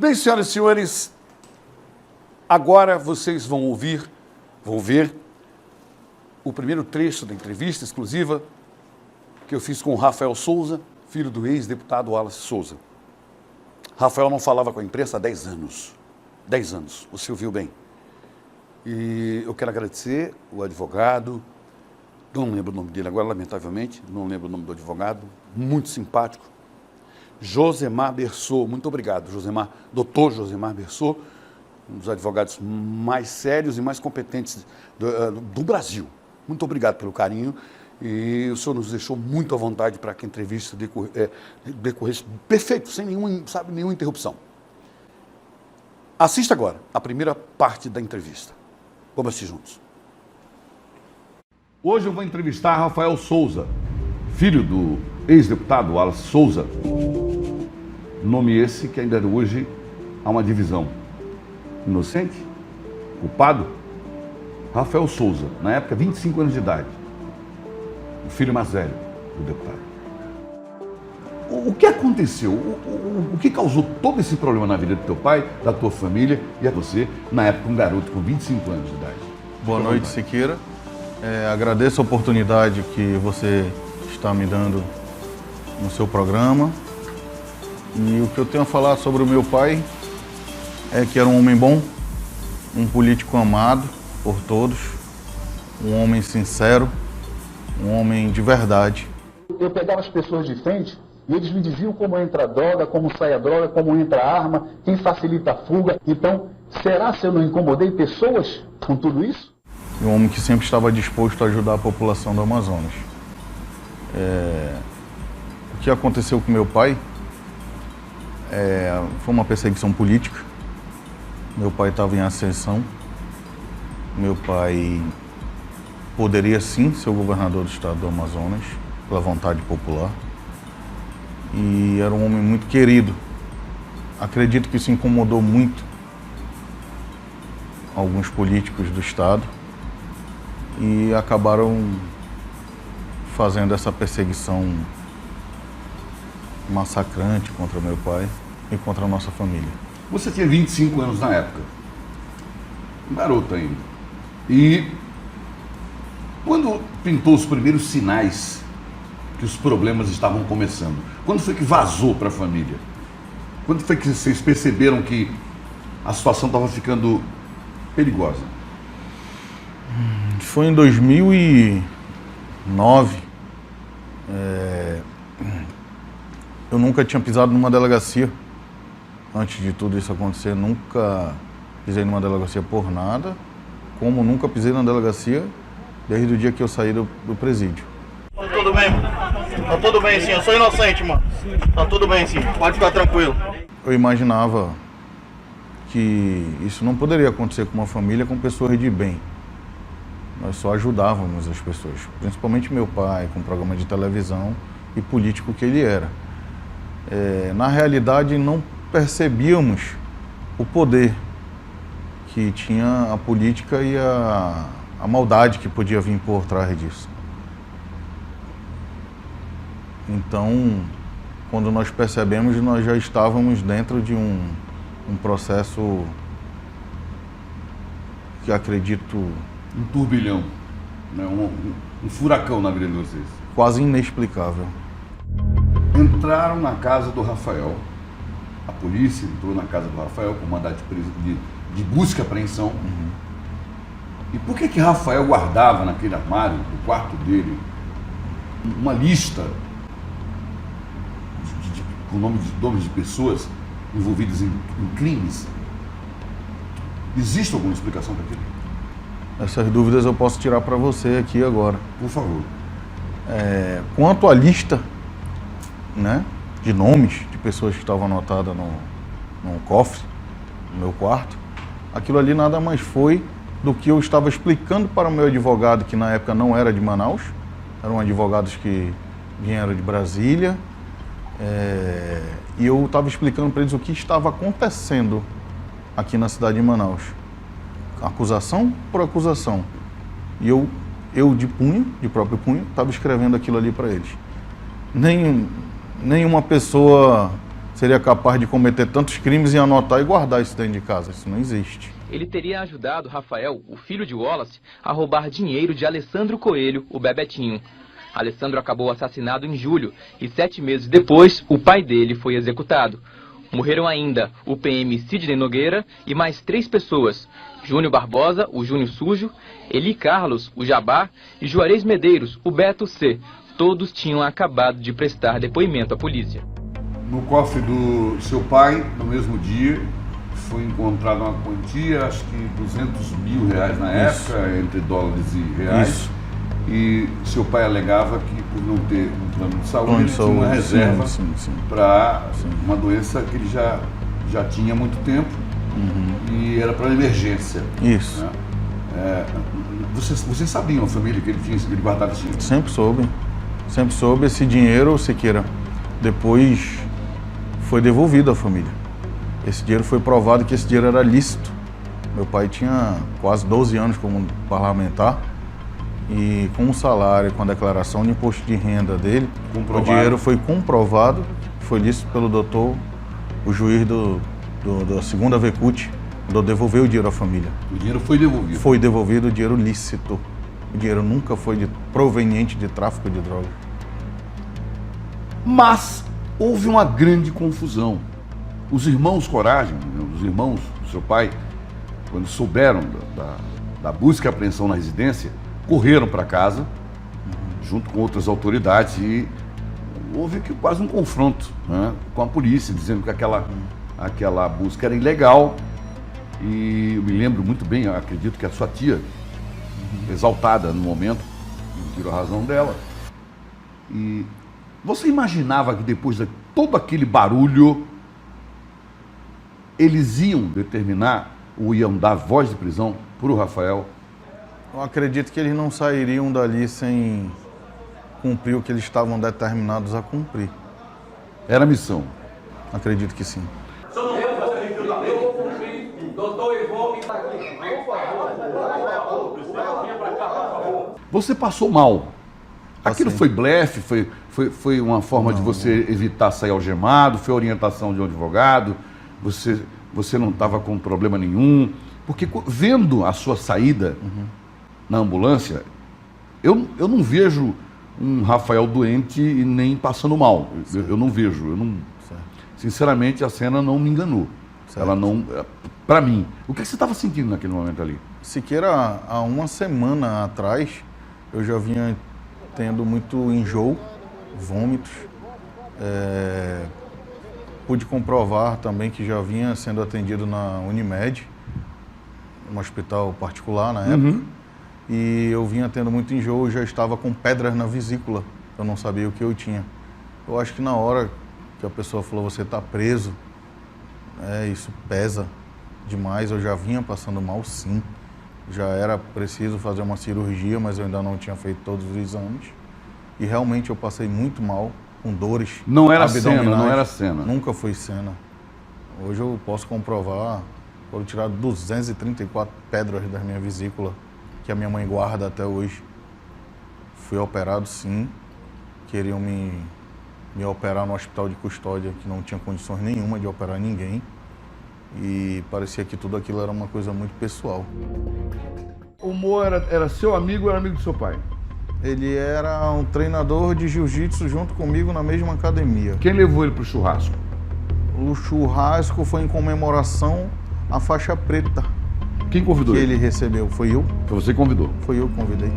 Bem, senhoras e senhores, agora vocês vão ver o primeiro trecho da entrevista exclusiva que eu fiz com o Rafael Souza, filho do ex-deputado Wallace Souza. Rafael não falava com a imprensa há 10 anos. 10 anos, você ouviu bem. E eu quero agradecer o advogado, não lembro o nome dele agora, lamentavelmente, não lembro o nome do advogado, muito simpático, Josemar Berçot. Muito obrigado, Josemar, doutor Josemar Berçot, um dos advogados mais sérios e mais competentes do Brasil. Muito obrigado pelo carinho e o senhor nos deixou muito à vontade para que a entrevista decorresse perfeito, sem nenhuma interrupção. Assista agora a primeira parte da entrevista. Vamos assistir juntos. Hoje eu vou entrevistar Rafael Souza, filho do ex-deputado Wallace Souza. Nome esse que ainda hoje há uma divisão. Inocente? Culpado? Rafael Souza, na época 25 anos de idade. O filho mais velho do deputado. O que aconteceu? O que causou todo esse problema na vida do teu pai, da tua família e a você, na época, um garoto com 25 anos de idade? Boa noite, Siqueira. Agradeço a oportunidade que você está me dando no seu programa. E o que eu tenho a falar sobre o meu pai é que era um homem bom, um político amado por todos, um homem sincero, um homem de verdade. Eu pegava as pessoas de frente e eles me diziam como entra a droga, como sai a droga, como entra a arma, quem facilita a fuga. Então, será se eu não incomodei pessoas com tudo isso? Um homem que sempre estava disposto a ajudar a população do Amazonas. O que aconteceu com meu pai foi uma perseguição política. Meu pai estava em ascensão. Meu pai poderia sim ser o governador do estado do Amazonas, pela vontade popular. E era um homem muito querido. Acredito que isso incomodou muito alguns políticos do estado e acabaram fazendo essa perseguição massacrante contra meu pai e contra a nossa família. Você tinha 25 anos na época, um garoto ainda. E quando pintou os primeiros sinais que os problemas estavam começando, quando foi que vazou para a família? Quando foi que vocês perceberam que a situação estava ficando perigosa? Foi em 2009. Eu nunca tinha pisado numa delegacia. Antes de tudo isso acontecer, nunca pisei numa delegacia por nada, como nunca pisei na delegacia desde o dia que eu saí do presídio. Tá tudo bem, mano? Tá tudo bem sim, eu sou inocente, mano. Tá tudo bem sim, pode ficar tranquilo. Eu imaginava que isso não poderia acontecer com uma família com pessoas de bem. Nós só ajudávamos as pessoas, principalmente meu pai, com programa de televisão e político que ele era. Na realidade, não percebíamos o poder que tinha a política e a maldade que podia vir por trás disso. Então, quando nós percebemos, nós já estávamos dentro de um processo que acredito... Um turbilhão, né? um furacão na vida de vocês. Quase inexplicável. Entraram na casa do Rafael, a polícia entrou na casa do Rafael com mandado de busca e apreensão. Uhum. E por que Rafael guardava naquele armário, no quarto dele, uma lista com nomes de pessoas envolvidas em crimes? Existe alguma explicação para aquilo? Essas dúvidas eu posso tirar para você aqui agora. Por favor. Quanto à lista, né, de nomes de pessoas que estavam anotadas no cofre, no meu quarto, aquilo ali nada mais foi do que eu estava explicando para o meu advogado, que na época não era de Manaus, eram advogados que vieram de Brasília, e eu estava explicando para eles o que estava acontecendo aqui na cidade de Manaus. Acusação por acusação. E eu de próprio punho, estava escrevendo aquilo ali para eles. Nenhuma pessoa seria capaz de cometer tantos crimes e anotar e guardar isso dentro de casa. Isso não existe. Ele teria ajudado Rafael, o filho de Wallace, a roubar dinheiro de Alessandro Coelho, o Bebetinho. Alessandro acabou assassinado em julho e 7 meses depois, o pai dele foi executado. Morreram ainda o PM Sidney Nogueira e mais 3 pessoas: Júnior Barbosa, o Júnior Sujo, Eli Carlos, o Jabá, e Juarez Medeiros, o Beto C. Todos tinham acabado de prestar depoimento à polícia. No cofre do seu pai, no mesmo dia, foi encontrada uma quantia, acho que R$200 mil na época, entre dólares e reais. Isso. E seu pai alegava que, por não ter um plano de saúde, ele tinha uma reserva para uma doença que ele já tinha há muito tempo e era para emergência. Isso. Né? Vocês sabiam, a família, que ele guardava esse dinheiro? Sempre soube. Sempre soube. Esse dinheiro, Siqueira, depois foi devolvido à família. Esse dinheiro foi provado que esse dinheiro era lícito. Meu pai tinha quase 12 anos como parlamentar e com o salário, com a declaração de imposto de renda dele, o dinheiro foi comprovado, foi lícito pelo doutor, o juiz da segunda VCUT, devolveu o dinheiro à família. O dinheiro foi devolvido? Foi devolvido o dinheiro lícito. O dinheiro nunca foi proveniente de tráfico de drogas. Mas houve uma grande confusão. Os irmãos Coragem, os irmãos do seu pai, quando souberam da busca e apreensão na residência, correram para casa, junto com outras autoridades, e houve quase um confronto, né, com a polícia, dizendo que aquela busca era ilegal. E eu me lembro muito bem, eu acredito que a sua tia, exaltada no momento, não tirou a razão dela. E você imaginava que depois de todo aquele barulho, eles iam determinar ou iam dar voz de prisão para o Rafael? Eu acredito que eles não sairiam dali sem cumprir o que eles estavam determinados a cumprir. Era a missão? Acredito que sim. Você passou mal. Aquilo Passei. foi blefe? Foi uma forma de você evitar sair algemado? Foi orientação de um advogado? Você não estava com problema nenhum? Porque vendo a sua saída na ambulância, eu não vejo um Rafael doente e nem passando mal. Eu não vejo. Sinceramente, a cena não me enganou. Certo. Ela não... Para mim. O que você estava sentindo naquele momento ali? Siqueira, há uma semana atrás, eu já vinha tendo muito enjoo, vômitos. Pude comprovar também que já vinha sendo atendido na Unimed, um hospital particular na época. E eu vinha tendo muito enjoo, já estava com pedras na vesícula. Eu não sabia o que eu tinha. Eu acho que na hora que a pessoa falou, você está preso, isso pesa demais. Eu já vinha passando mal, sim. Já era preciso fazer uma cirurgia, mas eu ainda não tinha feito todos os exames. E realmente eu passei muito mal, com dores abdominais. Não era cena, não era cena. Nunca foi cena. Hoje eu posso comprovar, foram tiradas 234 pedras da minha vesícula, que a minha mãe guarda até hoje. Fui operado, sim. Queriam me operar no hospital de custódia, que não tinha condições nenhuma de operar ninguém. E parecia que tudo aquilo era uma coisa muito pessoal. O Mo era seu amigo ou era amigo do seu pai? Ele era um treinador de jiu-jitsu junto comigo na mesma academia. Quem levou ele para o churrasco? O churrasco foi em comemoração à faixa preta. Quem convidou que ele? ele recebeu. Foi eu. Foi você que convidou? Foi eu que convidei.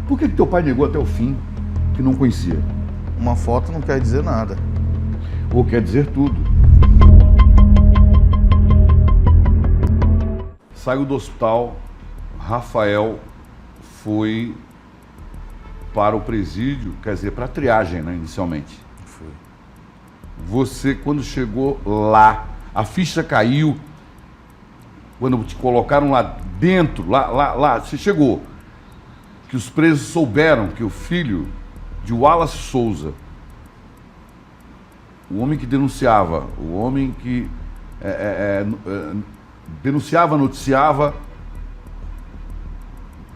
Por que teu pai negou até o fim, que não conhecia? Uma foto não quer dizer nada. Ou quer dizer tudo. Saiu do hospital, Rafael foi para o presídio, quer dizer, para a triagem, né, inicialmente. Foi. Você, quando chegou lá, a ficha caiu, quando te colocaram lá dentro, lá, você chegou, que os presos souberam que o filho de Wallace Souza, o homem que denunciava, o homem que denunciava, noticiava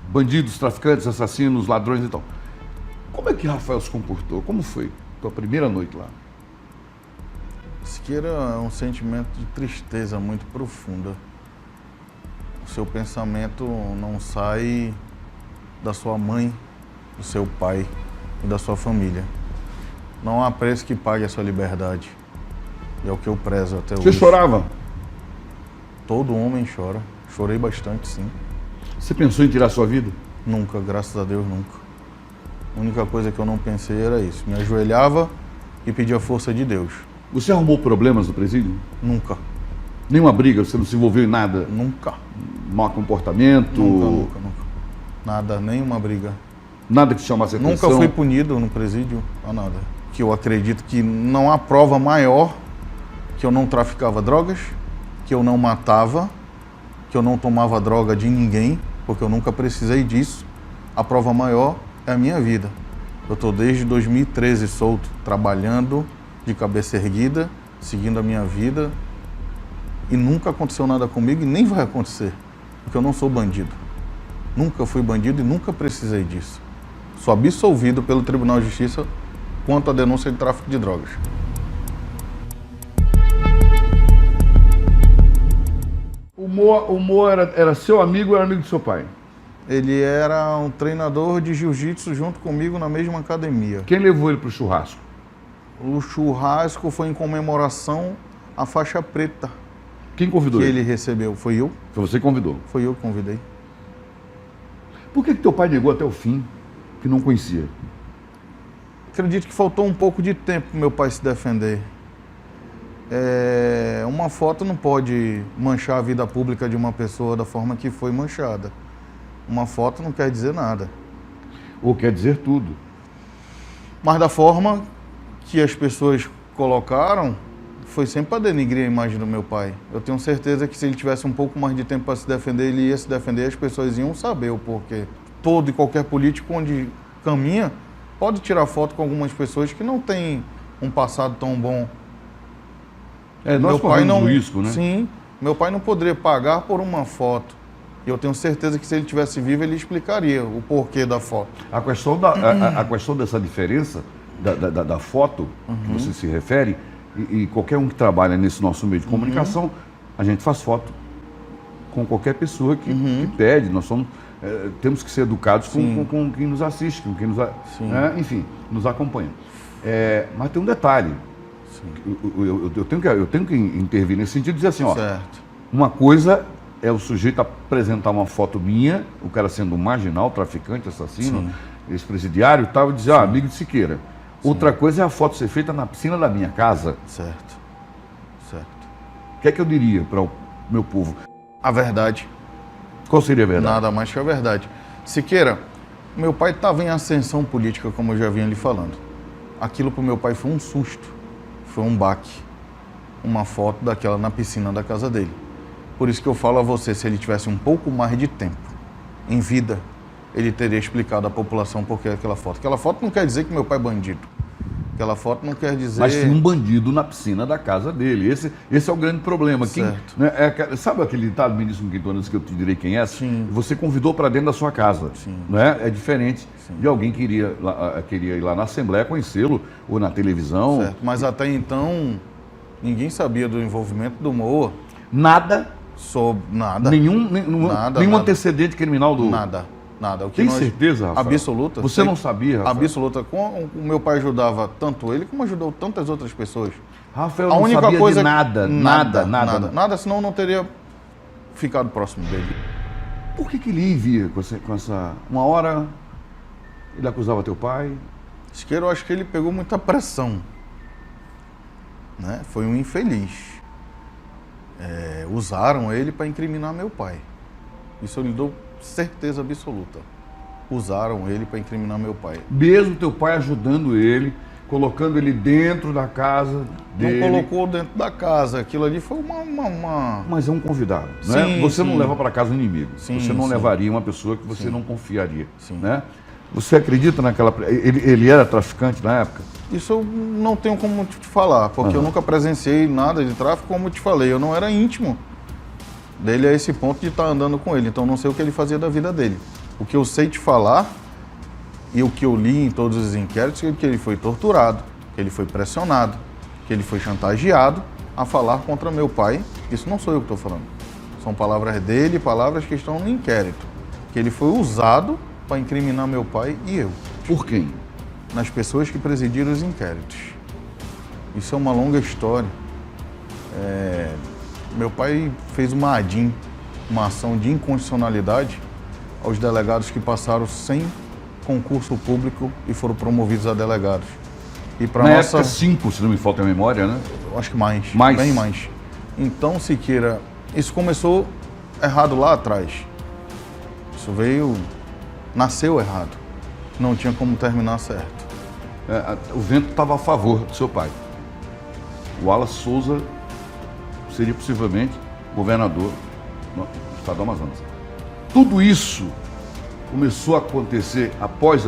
bandidos, traficantes, assassinos, ladrões e tal. Como é que Rafael se comportou? Como foi tua primeira noite lá? Siqueira é um sentimento de tristeza muito profunda. O seu pensamento não sai da sua mãe, do seu pai e da sua família. Não há preço que pague a sua liberdade. E é o que eu prezo até hoje. Você chorava? Todo homem chora. Chorei bastante, sim. Você pensou em tirar sua vida? Nunca, graças a Deus, nunca. A única coisa que eu não pensei era isso. Me ajoelhava e pedia a força de Deus. Você arrumou problemas no presídio? Nunca. Nenhuma briga? Você não se envolveu em nada? Nunca. Mau comportamento? Nunca. Nada, nenhuma briga. Nada que chamasse atenção? Nunca fui punido no presídio, a nada. Que eu acredito que não há prova maior que eu não traficava drogas, que eu não matava, que eu não tomava droga de ninguém, porque eu nunca precisei disso. A prova maior é a minha vida. Eu estou desde 2013 solto, trabalhando de cabeça erguida, seguindo a minha vida, e nunca aconteceu nada comigo e nem vai acontecer, porque eu não sou bandido. Nunca fui bandido e nunca precisei disso. Sou absolvido pelo Tribunal de Justiça quanto à denúncia de tráfico de drogas. O Mo era seu amigo ou era amigo do seu pai? Ele era um treinador de jiu-jitsu junto comigo na mesma academia. Quem levou ele para o churrasco? O churrasco foi em comemoração à faixa preta Quem convidou que ele? ele recebeu. Foi eu? Foi você que convidou. Foi eu que convidei. Por que teu pai negou até o fim, que não conhecia? Acredito que faltou um pouco de tempo para meu pai se defender. Uma foto não pode manchar a vida pública de uma pessoa da forma que foi manchada. Uma foto não quer dizer nada. Ou quer dizer tudo? Mas da forma que as pessoas colocaram, foi sempre para denigrir a imagem do meu pai. Eu tenho certeza que se ele tivesse um pouco mais de tempo para se defender, ele ia se defender e as pessoas iam saber o porquê. Todo e qualquer político onde caminha pode tirar foto com algumas pessoas que não têm um passado tão bom. Nós corremos o risco, né? Sim, meu pai não poderia pagar por uma foto. E eu tenho certeza que se ele tivesse vivo, ele explicaria o porquê da foto. A questão dessa diferença da foto que você se refere, e qualquer um que trabalha nesse nosso meio de comunicação, a gente faz foto com qualquer pessoa que pede. Nós somos, temos que ser educados com quem nos assiste, com quem nos, enfim, nos acompanha. Mas tem um detalhe. Eu tenho que intervir nesse sentido e dizer assim, ó, Certo. uma coisa é o sujeito apresentar uma foto minha, o cara sendo um marginal, traficante, assassino, ex-presidiário e tal, e dizer, amigo de Siqueira. Outra coisa é a foto ser feita na piscina da minha casa. Certo. O que é que eu diria para o meu povo? A verdade. Qual seria a verdade? Nada mais que a verdade. Siqueira, meu pai estava em ascensão política, como eu já vinha lhe falando. Aquilo para o meu pai foi um susto, foi um baque. Uma foto daquela na piscina da casa dele. Por isso que eu falo a você, se ele tivesse um pouco mais de tempo em vida, ele teria explicado à população por que aquela foto. Aquela foto não quer dizer que meu pai é bandido. Aquela foto não quer dizer... Mas tinha um bandido na piscina da casa dele. Esse é o grande problema. Certo. Sabe aquele ditado, ministro Quintonas, que eu te direi quem é? Sim. Você convidou para dentro da sua casa. Sim. Né? É diferente de alguém que queria ir lá na Assembleia conhecê-lo, ou na televisão. Certo. Mas até então, ninguém sabia do envolvimento do Moa. Nada. Sobre nada. Nenhum nada. antecedente criminal do... Nada. O que Tem certeza, Rafael? Absoluta. Você não sabia, Rafael? Absoluta. O meu pai ajudava tanto ele como ajudou tantas outras pessoas. Rafael não sabia de nada. Nada, senão eu não teria ficado próximo dele. Por que ele via com essa... Uma hora ele acusava teu pai? Siqueira, eu acho que ele pegou muita pressão. Né? Foi um infeliz. Usaram ele para incriminar meu pai. Isso eu lhe dou certeza absoluta. Usaram ele para incriminar meu pai. Mesmo teu pai ajudando ele, colocando ele dentro da casa dele. Não colocou dentro da casa. Aquilo ali foi uma... Mas é um convidado, né? Você não leva para casa um inimigo. Você não levaria uma pessoa que você não confiaria, né? Você acredita naquela... Ele era traficante na época? Isso eu não tenho como te falar, porque eu nunca presenciei nada de tráfico, como eu te falei. Eu não era íntimo dele a esse ponto de estar andando com ele, então não sei o que ele fazia da vida dele. O que eu sei te falar, e o que eu li em todos os inquéritos, é que ele foi torturado, que ele foi pressionado, que ele foi chantageado a falar contra meu pai. Isso não sou eu que estou falando. São palavras dele, palavras que estão no inquérito. Que ele foi usado para incriminar meu pai e eu. Por quem? Nas pessoas que presidiram os inquéritos. Isso é uma longa história. Meu pai fez uma ADIM, uma ação de inconstitucionalidade, aos delegados que passaram sem concurso público e foram promovidos a delegados. E para Na nossa... época 5, se não me falta a memória, né? Eu acho que mais, Mais? bem mais. Então, Siqueira, isso começou errado lá atrás. Isso nasceu errado. Não tinha como terminar certo. O vento estava a favor do seu pai. O Wallace Souza seria possivelmente governador do estado do Amazonas. Tudo isso começou a acontecer após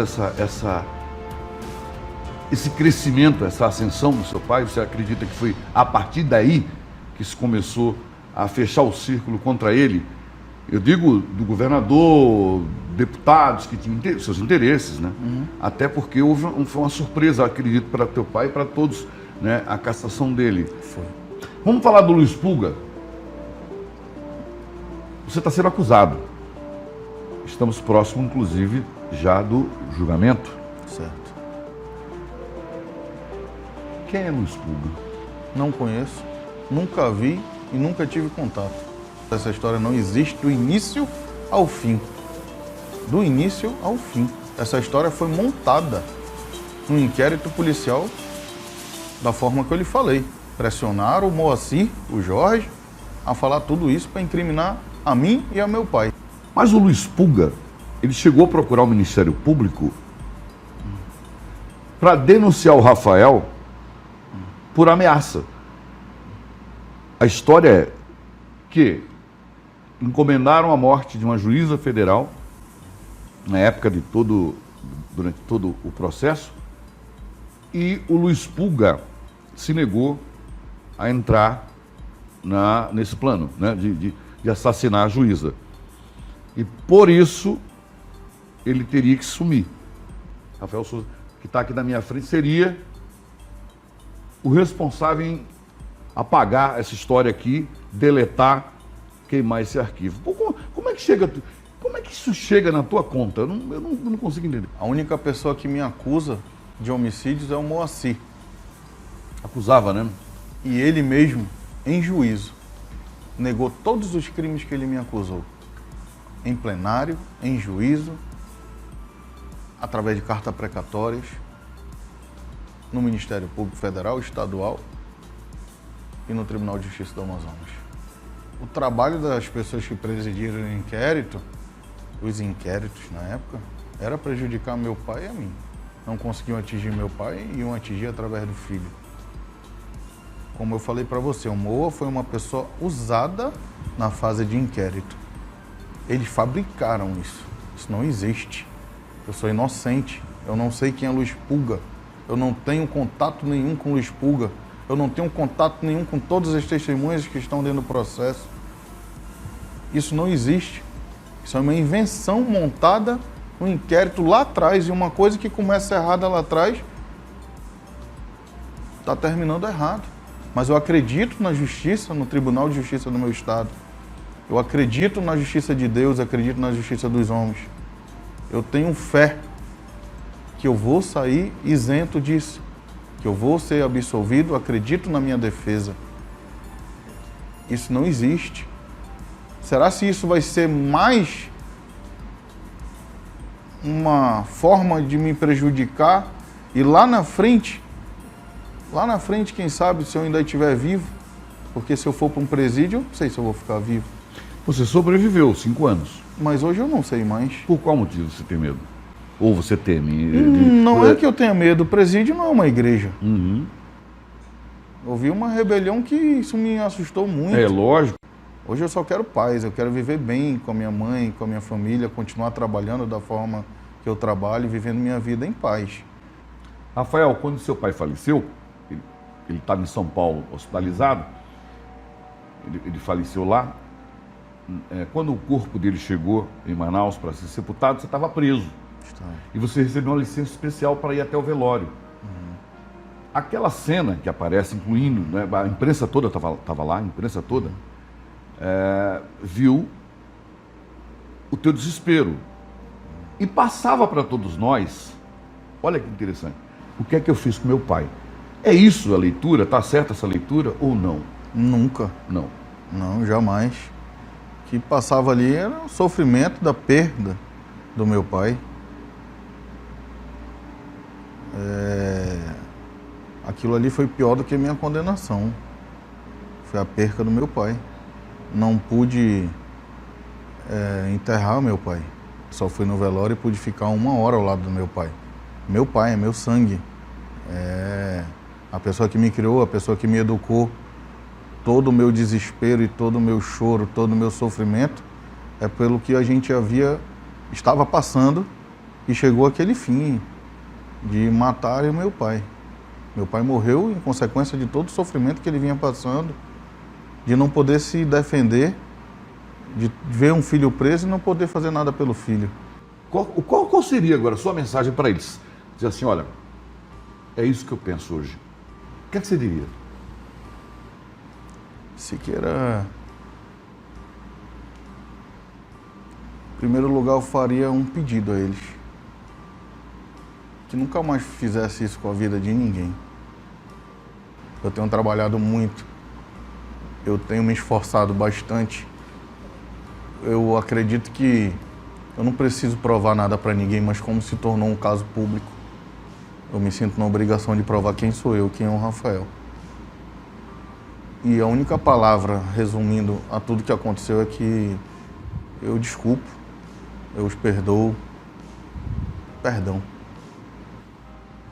esse crescimento, essa ascensão do seu pai. Você acredita que foi a partir daí que se começou a fechar o círculo contra ele? Eu digo do governador, deputados que tinham seus interesses, né? Até porque foi uma surpresa, acredito, para teu pai e para todos, né? A cassação dele. Foi. Vamos falar do Luiz Pulga. Você está sendo acusado. Estamos próximos, inclusive, já do julgamento. Certo. Quem é Luiz Pulga? Não conheço, nunca vi e nunca tive contato. Essa história não existe do início ao fim. Do início ao fim. Essa história foi montada no inquérito policial da forma que eu lhe falei. Pressionaram o Moacir, o Jorge, a falar tudo isso para incriminar a mim e a meu pai. Mas o Luiz Pulga, ele chegou a procurar o Ministério Público para denunciar o Rafael por ameaça. A história é que encomendaram a morte de uma juíza federal na época durante todo o processo, e o Luiz Pulga se negou a entrar nesse plano, né, de assassinar a juíza. E por isso ele teria que sumir. Rafael Souza, que está aqui na minha frente, seria o responsável em apagar essa história aqui, deletar, queimar esse arquivo. Pô, como é que isso chega na tua conta? Eu não consigo entender. A única pessoa que me acusa de homicídios é o Moacir. Acusava, né? E ele mesmo, em juízo, negou todos os crimes que ele me acusou. Em plenário, em juízo, através de cartas precatórias, no Ministério Público Federal, Estadual e no Tribunal de Justiça do Amazonas. O trabalho das pessoas que presidiram o inquérito, os inquéritos na época, era prejudicar meu pai e a mim. Não conseguiam atingir meu pai e iam atingir através do filho. Como eu falei para você, o Moa foi uma pessoa usada na fase de inquérito. Eles fabricaram isso. Isso não existe. Eu sou inocente. Eu não sei quem é Luiz Pulga. Eu não tenho contato nenhum com Luiz Pulga. Eu não tenho contato nenhum com todas as testemunhas que estão dentro do processo. Isso não existe. Isso é uma invenção montada no inquérito lá atrás. E uma coisa que começa errada lá atrás está terminando errado. Mas eu acredito na justiça, no Tribunal de Justiça do meu estado. Eu acredito na justiça de Deus, acredito na justiça dos homens. Eu tenho fé que eu vou sair isento disso, que eu vou ser absolvido, acredito na minha defesa. Isso não existe. Será se isso vai ser mais uma forma de me prejudicar e lá na frente, quem sabe, se eu ainda estiver vivo, porque se eu for para um presídio, eu não sei se eu vou ficar vivo. Você sobreviveu 5 anos. Mas hoje eu não sei mais. Por qual motivo você tem medo? Ou você teme? Não é que eu tenha medo. O presídio não é uma igreja. Uhum. Eu vi uma rebelião que isso me assustou muito. É lógico. Hoje eu só quero paz. Eu quero viver bem com a minha mãe, com a minha família, continuar trabalhando da forma que eu trabalho, vivendo minha vida em paz. Rafael, quando seu pai faleceu, ele estava em São Paulo hospitalizado, ele faleceu lá. Quando o corpo dele chegou em Manaus para ser sepultado, você estava preso. E você recebeu uma licença especial para ir até o velório. Aquela cena que aparece, incluindo, né, a imprensa toda estava lá, a imprensa toda, viu o teu desespero. E passava para todos nós, olha que interessante, o que é que eu fiz com meu pai? É isso a leitura? Está certa essa leitura ou não? Nunca. Não. Não, jamais. O que passava ali era o sofrimento da perda do meu pai. Aquilo ali foi pior do que a minha condenação. Foi a perca do meu pai. Não pude enterrar meu pai. Só fui no velório e pude ficar 1 hora ao lado do meu pai. Meu pai é meu sangue. É a pessoa que me criou, a pessoa que me educou. Todo o meu desespero e todo o meu choro, todo o meu sofrimento é pelo que a gente estava passando e chegou aquele fim de matar o meu pai. Meu pai morreu em consequência de todo o sofrimento que ele vinha passando, de não poder se defender, de ver um filho preso e não poder fazer nada pelo filho. Qual seria agora a sua mensagem para eles? Dizer assim, olha, é isso que eu penso hoje. O que é que você diria? Siqueira, em primeiro lugar, eu faria um pedido a eles. Que nunca mais fizesse isso com a vida de ninguém. Eu tenho trabalhado muito, eu tenho me esforçado bastante. Eu acredito que eu não preciso provar nada para ninguém, mas como se tornou um caso público, eu me sinto na obrigação de provar quem sou eu, quem é o Rafael. E a única palavra, resumindo a tudo que aconteceu, é que eu desculpo, eu os perdoo. Perdão.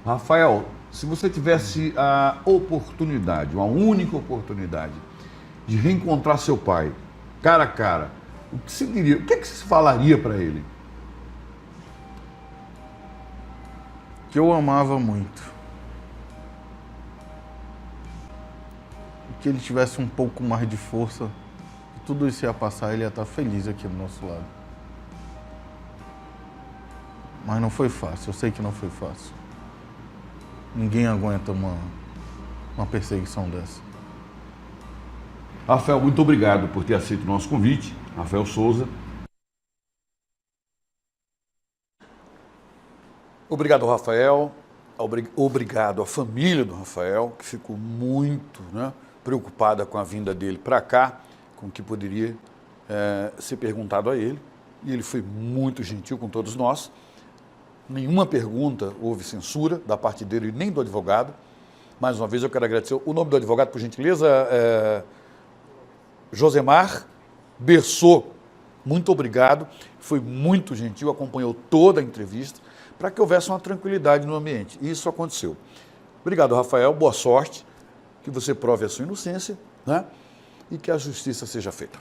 Rafael, se você tivesse a oportunidade, uma única oportunidade, de reencontrar seu pai, cara a cara, o que você diria? O que é que você falaria para ele? Que eu amava muito. Que ele tivesse um pouco mais de força, que tudo isso ia passar, ele ia estar feliz aqui do nosso lado. Mas não foi fácil, eu sei que não foi fácil. Ninguém aguenta uma perseguição dessa. Rafael, muito obrigado por ter aceito o nosso convite. Rafael Souza. Obrigado, Rafael. Obrigado à família do Rafael, que ficou muito, preocupada com a vinda dele para cá, com o que poderia ser perguntado a ele. E ele foi muito gentil com todos nós. Nenhuma pergunta houve censura da parte dele, nem do advogado. Mais uma vez eu quero agradecer. O nome do advogado, por gentileza, Josemar Berçot. Muito obrigado. Foi muito gentil, acompanhou toda a entrevista para que houvesse uma tranquilidade no ambiente. E isso aconteceu. Obrigado, Rafael. Boa sorte. Que você prove a sua inocência, e que a justiça seja feita.